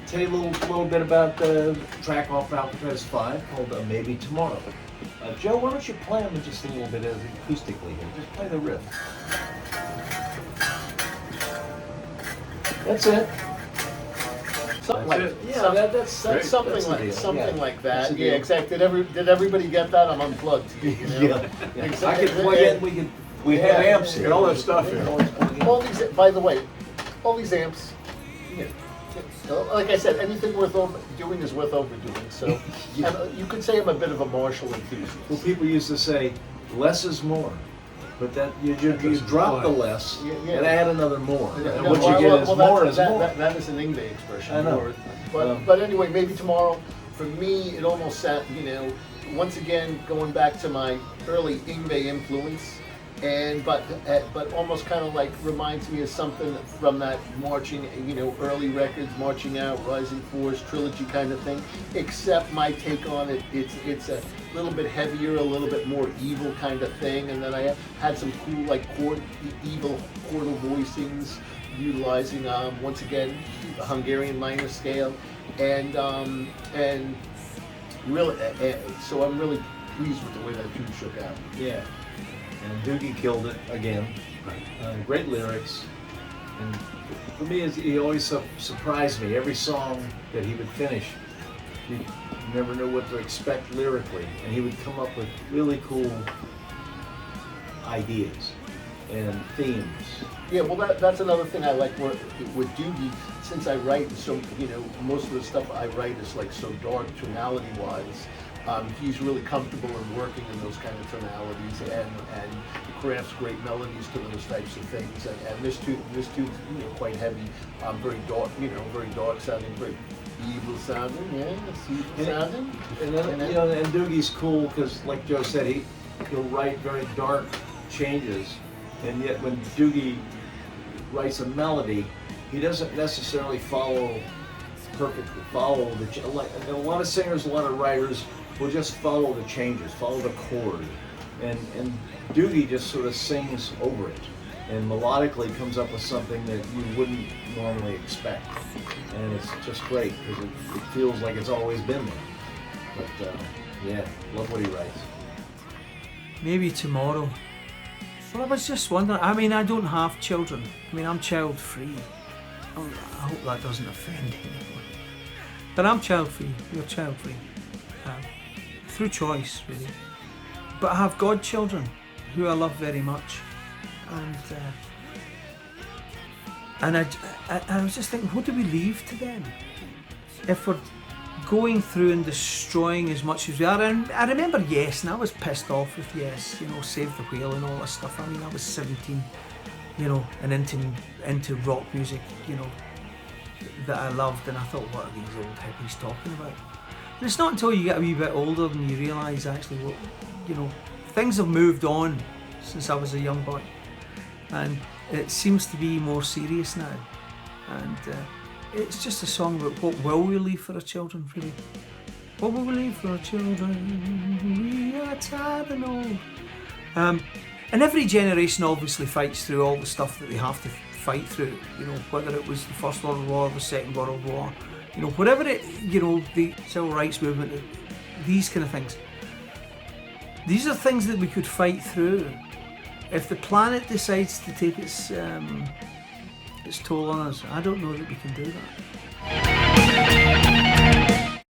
tell you a little bit about the track off Alcatrazz 5 called Maybe Tomorrow. Joe, why don't you play them just a little bit acoustically here? Just play the riff. That's it. Something like, Yeah, that's something like that. Yeah, exactly. Did everybody get that? I'm unplugged. You know? Yeah. Exactly. I could plug in. We have amps here. Get all that stuff here. All these, by the way, all these amps. Like I said, anything worth doing is worth overdoing. So you could say I'm a bit of a Marshall enthusiast. Well, people used to say less is more, but that you drop the less and add another more. And what you get is more is more. That is an Yngwie expression. I know. But anyway, maybe tomorrow. For me, it almost sounds, once again going back to my early Yngwie influence. But almost kind of like reminds me of something from that marching, early records, Marching Out, Rising Force, Trilogy kind of thing. Except my take on it, it's a little bit heavier, a little bit more evil kind of thing. And then I had some cool like evil chordal voicings, utilizing once again the Hungarian minor scale, and really, so I'm really pleased with the way that tune shook out. Yeah. And Doogie killed it again. Great lyrics. And for me, he always surprised me. Every song that he would finish, you never knew what to expect lyrically. And he would come up with really cool ideas and themes. Yeah, well, that's another thing I like with Doogie. Since I write so, most of the stuff I write is like so dark tonality-wise. He's really comfortable in working in those kind of tonalities and crafts great melodies to those types of things. And this tune's quite heavy, very dark sounding, very evil sounding, evil sounding. And then, and Doogie's cool because, like Joe said, he'll write very dark changes, and yet when Doogie writes a melody, he doesn't necessarily perfectly follow the. Like a lot of singers, a lot of writers will just follow the changes, follow the chord, and Doogie just sort of sings over it, and melodically comes up with something that you wouldn't normally expect, and it's just great because it feels like it's always been there. But love what he writes. Maybe tomorrow. Well, I was just wondering. I mean, I don't have children. I mean, I'm child free. I hope that doesn't offend anyone. But I'm child free. You're child free. Through choice, really. But I have godchildren who I love very much, and I was just thinking, what do we leave to them if we're going through and destroying as much as we are? And I remember Yes, and I was pissed off with Yes, Save the Whale and all this stuff. I mean, I was 17, and into rock music, that I loved, and I thought, what are these old hippies talking about? And it's not until you get a wee bit older and you realise actually what, things have moved on since I was a young boy, and it seems to be more serious now, and it's just a song about what will we leave for our children, really. What will we leave for our children? We are tired and old. And every generation obviously fights through all the stuff that they have to fight through, whether it was the First World War, the Second World War, whatever it, the civil rights movement, these kind of things. These are things that we could fight through. If the planet decides to take its toll on us, I don't know that we can do that.